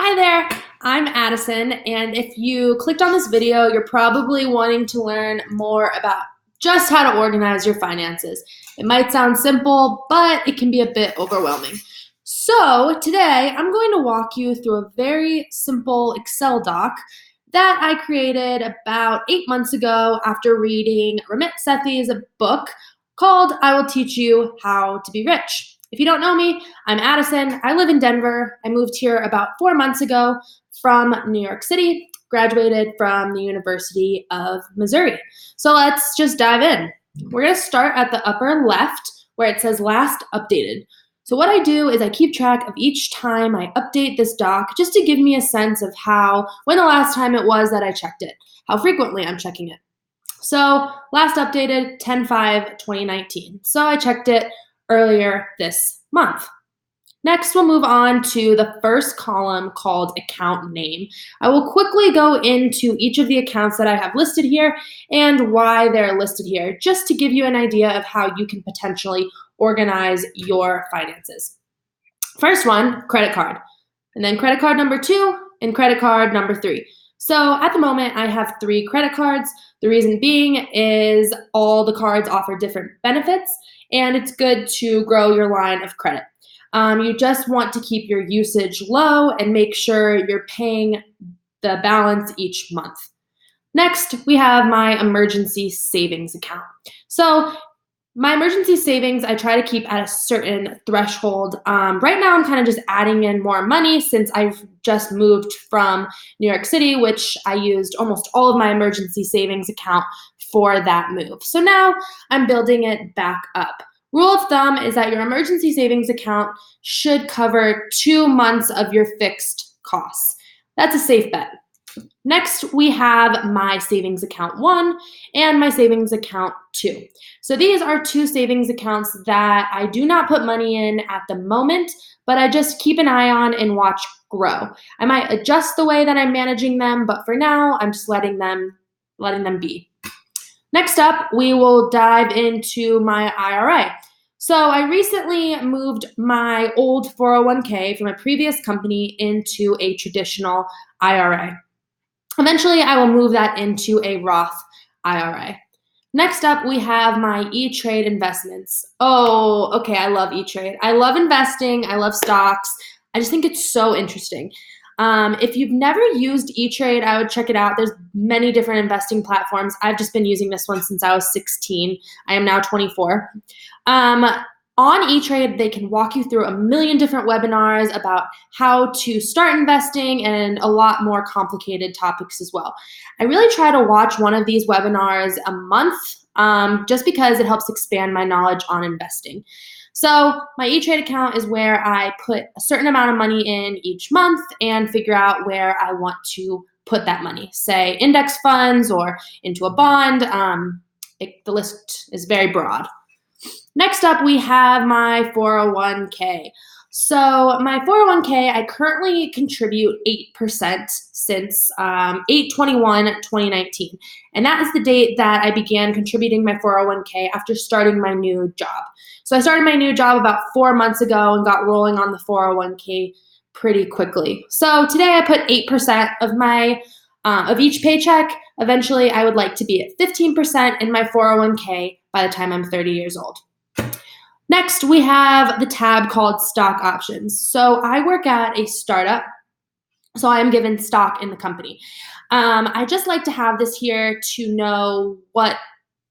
Hi there, I'm Addison, and if you clicked on this video, you're probably wanting to learn more about just how to organize your finances. It might sound simple, but it can be a bit overwhelming. So today, I'm going to walk you through a very simple Excel doc that I created about 8 months ago after reading Ramit Sethi's book called I Will Teach You How to Be Rich. If you don't know me, I'm Addison. I live in Denver. I moved here about 4 months ago from New York City, graduated from the University of Missouri. So let's just dive in. We're going to start at the upper left where it says last updated. So what I do is I keep track of each time I update this doc just to give me a sense of when the last time it was that I checked it, how frequently I'm checking it. So last updated 10/5/2019. So I checked it earlier this month. Next, we'll move on to the first column called account name. I will quickly go into each of the accounts that I have listed here and why they're listed here, just to give you an idea of how you can potentially organize your finances. First one, credit card, and then credit card number 2 and credit card number 3. So at the moment, I have 3 credit cards. The reason being is all the cards offer different benefits, and it's good to grow your line of credit. You just want to keep your usage low and make sure you're paying the balance each month. Next, we have my emergency savings account. So my emergency savings, I try to keep at a certain threshold. Right now, I'm kind of just adding in more money since I've just moved from New York City, which I used almost all of my emergency savings account for that move. So now I'm building it back up. Rule of thumb is that your emergency savings account should cover 2 months of your fixed costs. That's a safe bet. Next, we have my savings account 1 and my savings account 2. So these are 2 savings accounts that I do not put money in at the moment, but I just keep an eye on and watch grow. I might adjust the way that I'm managing them, but for now, I'm just letting them be. Next up, we will dive into my IRA. So I recently moved my old 401k from a previous company into a traditional IRA. Eventually, I will move that into a Roth IRA. Next up, we have my E-Trade investments. Oh, okay, I love E-Trade. I love investing. I love stocks. I just think it's so interesting. If you've never used E-Trade, I would check it out. There's many different investing platforms. I've just been using this one since I was 16. I am now 24. On E-Trade, they can walk you through a million different webinars about how to start investing and a lot more complicated topics as well. I really try to watch one of these webinars a month just because it helps expand my knowledge on investing. So my E-Trade account is where I put a certain amount of money in each month and figure out where I want to put that money, say index funds or into a bond. The list is very broad. Next up, we have my 401k. So my 401k, I currently contribute 8% since 8/21/2019. And that is the date that I began contributing my 401k after starting my new job. So I started my new job about 4 months ago and got rolling on the 401k pretty quickly. So today I put 8% of each paycheck. Eventually, I would like to be at 15% in my 401k by the time I'm 30 years old. Next, we have the tab called stock options. So I work at a startup, so I am given stock in the company. I just like to have this here to know what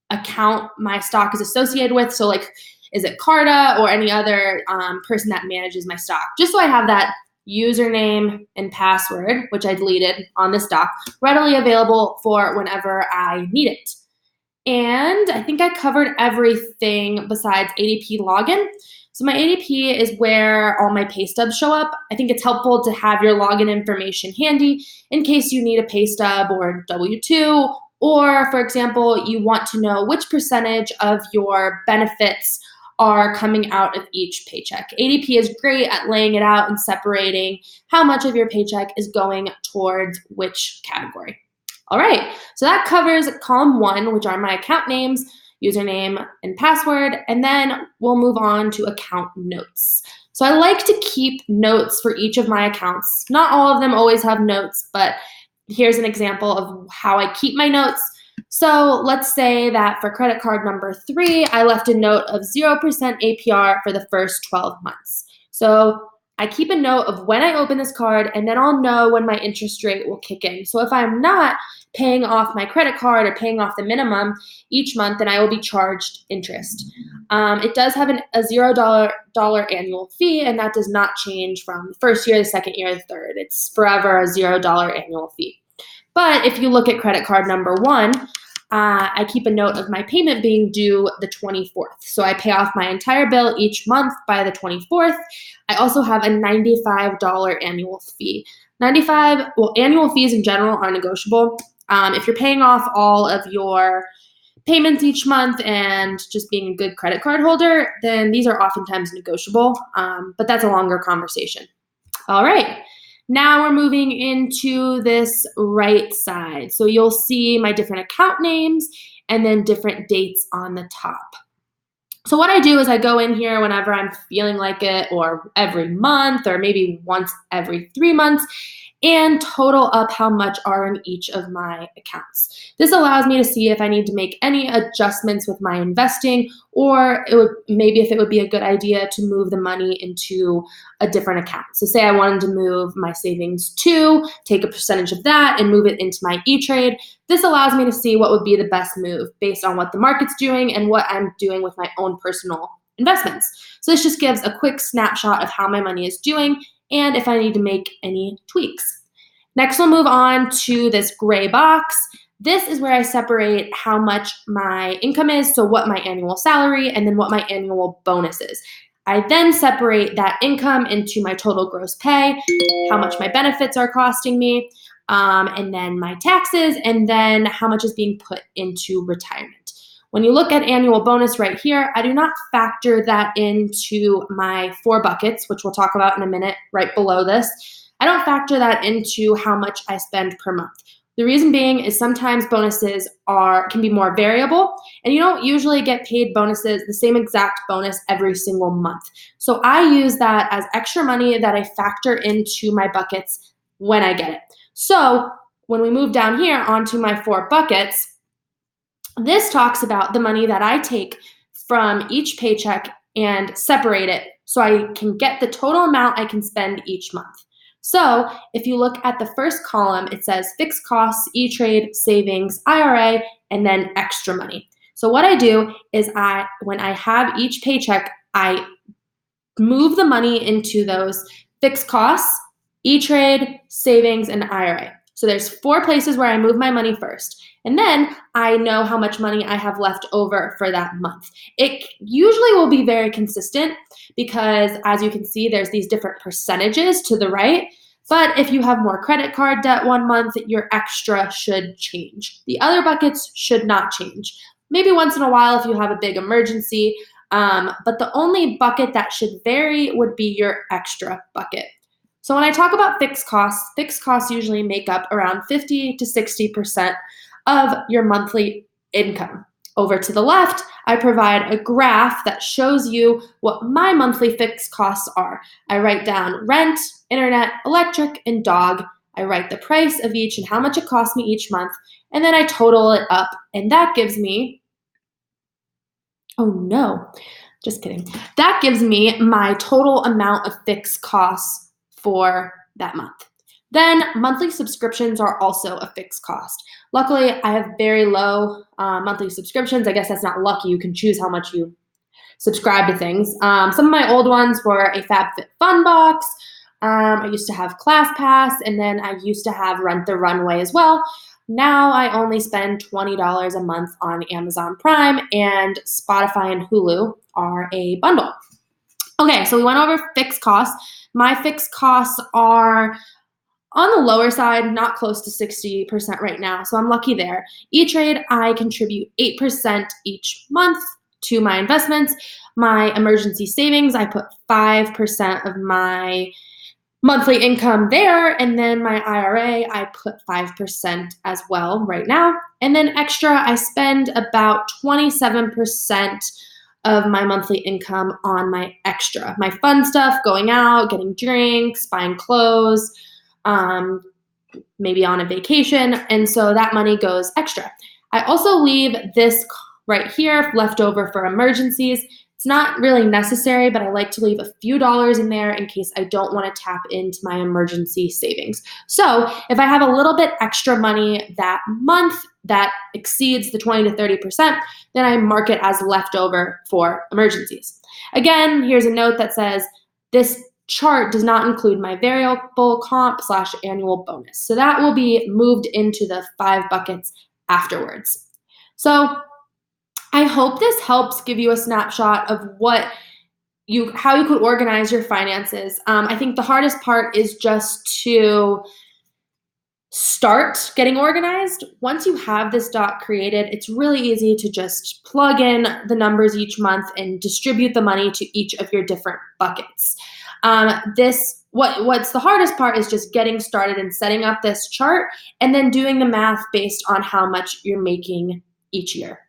account my stock is associated with. So like, is it Carta or any other person that manages my stock? Just so I have that username and password, which I deleted on this doc, readily available for whenever I need it. And I think I covered everything besides ADP login. So my ADP is where all my pay stubs show up. I think it's helpful to have your login information handy in case you need a pay stub or W-2, or for example, you want to know which percentage of your benefits are coming out of each paycheck. ADP is great at laying it out and separating how much of your paycheck is going towards which category. All right, so that covers column 1, which are my account names, username, and password, and then we'll move on to account notes. So I like to keep notes for each of my accounts. Not all of them always have notes, but here's an example of how I keep my notes. So let's say that for credit card number 3, I left a note of 0% APR for the first 12 months. So I keep a note of when I open this card, and then I'll know when my interest rate will kick in. So if I'm not paying off my credit card or paying off the minimum each month, then I will be charged interest. It does have a $0 annual fee, and that does not change from the first year, the second year, the third. It's forever a $0 annual fee. But if you look at credit card number 1, I keep a note of my payment being due the 24th. So I pay off my entire bill each month by the 24th. I also have a $95 annual fee. Annual fees in general are negotiable. If you're paying off all of your payments each month and just being a good credit card holder, then these are oftentimes negotiable, but that's a longer conversation. All right. Now we're moving into this right side. So you'll see my different account names and then different dates on the top. So what I do is I go in here whenever I'm feeling like it, or every month, or maybe once every 3 months, and total up how much are in each of my accounts. This allows me to see if I need to make any adjustments with my investing, or maybe if it would be a good idea to move the money into a different account. So say I wanted to move my savings to, take a percentage of that and move it into my E-Trade. This allows me to see what would be the best move based on what the market's doing and what I'm doing with my own personal investments. So this just gives a quick snapshot of how my money is doing and if I need to make any tweaks. Next, we'll move on to this gray box. This is where I separate how much my income is, so what my annual salary, and then what my annual bonus is. I then separate that income into my total gross pay, how much my benefits are costing me, and then my taxes, and then how much is being put into retirement. When you look at annual bonus right here, I do not factor that into my 4 buckets, which we'll talk about in a minute right below this. I don't factor that into how much I spend per month. The reason being is sometimes bonuses can be more variable, and you don't usually get paid bonuses, the same exact bonus every single month. So I use that as extra money that I factor into my buckets when I get it. So when we move down here onto my 4 buckets, this talks about the money that I take from each paycheck and separate it so I can get the total amount I can spend each month. So if you look at the first column, it says fixed costs, E-Trade, savings, IRA, and then extra money. So what I do is when I have each paycheck, I move the money into those fixed costs, E-Trade, savings, and IRA. So there's 4 places where I move my money first. And then I know how much money I have left over for that month. It usually will be very consistent because, as you can see, there's these different percentages to the right. But if you have more credit card debt one month, your extra should change. The other buckets should not change. Maybe once in a while if you have a big emergency. But the only bucket that should vary would be your extra bucket. So when I talk about fixed costs usually make up around 50 to 60% of your monthly income. Over to the left, I provide a graph that shows you what my monthly fixed costs are. I write down rent, internet, electric, and dog. I write the price of each and how much it costs me each month, and then I total it up, and that gives me, oh no, just kidding. That gives me my total amount of fixed costs for that month. Then monthly subscriptions are also a fixed cost. Luckily, I have very low monthly subscriptions. I guess that's not lucky. You can choose how much you subscribe to things. Some of my old ones were a FabFitFun box. I used to have ClassPass, and then I used to have Rent the Runway as well. Now I only spend $20 a month on Amazon Prime, and Spotify and Hulu are a bundle. Okay, so we went over fixed costs. My fixed costs are on the lower side, not close to 60% right now, so I'm lucky there. E-Trade, I contribute 8% each month to my investments. My emergency savings, I put 5% of my monthly income there, and then my IRA, I put 5% as well right now. And then extra, I spend about 27% of my monthly income on my extra, my fun stuff, going out, getting drinks, buying clothes, maybe on a vacation. And so that money goes extra. I also leave this right here left over for emergencies. It's not really necessary, but I like to leave a few dollars in there in case I don't want to tap into my emergency savings. So if I have a little bit extra money that month that exceeds the 20 to 30%, then I mark it as leftover for emergencies. Again, here's a note that says this chart does not include my variable comp / annual bonus. So that will be moved into the 5 buckets afterwards. So I hope this helps give you a snapshot of how you could organize your finances. I think the hardest part is just to start getting organized. Once you have this doc created, it's really easy to just plug in the numbers each month and distribute the money to each of your different buckets. What's the hardest part is just getting started and setting up this chart and then doing the math based on how much you're making each year.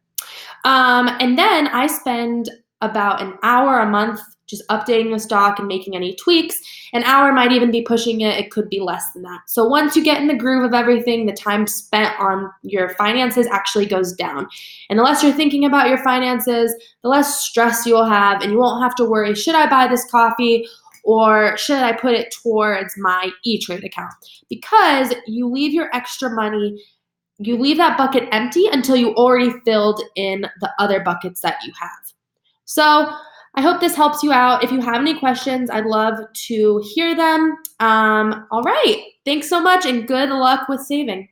And then I spend about an hour a month just updating this doc and making any tweaks. An hour might even be pushing it. It could be less than that. So once you get in the groove of everything, the time spent on your finances actually goes down. And the less you're thinking about your finances, the less stress you'll have, and you won't have to worry, should I buy this coffee or should I put it towards my E-Trade account? Because you leave your extra money, you leave that bucket empty until you already filled in the other buckets that you have. So I hope this helps you out. If you have any questions, I'd love to hear them. All right. Thanks so much and good luck with saving.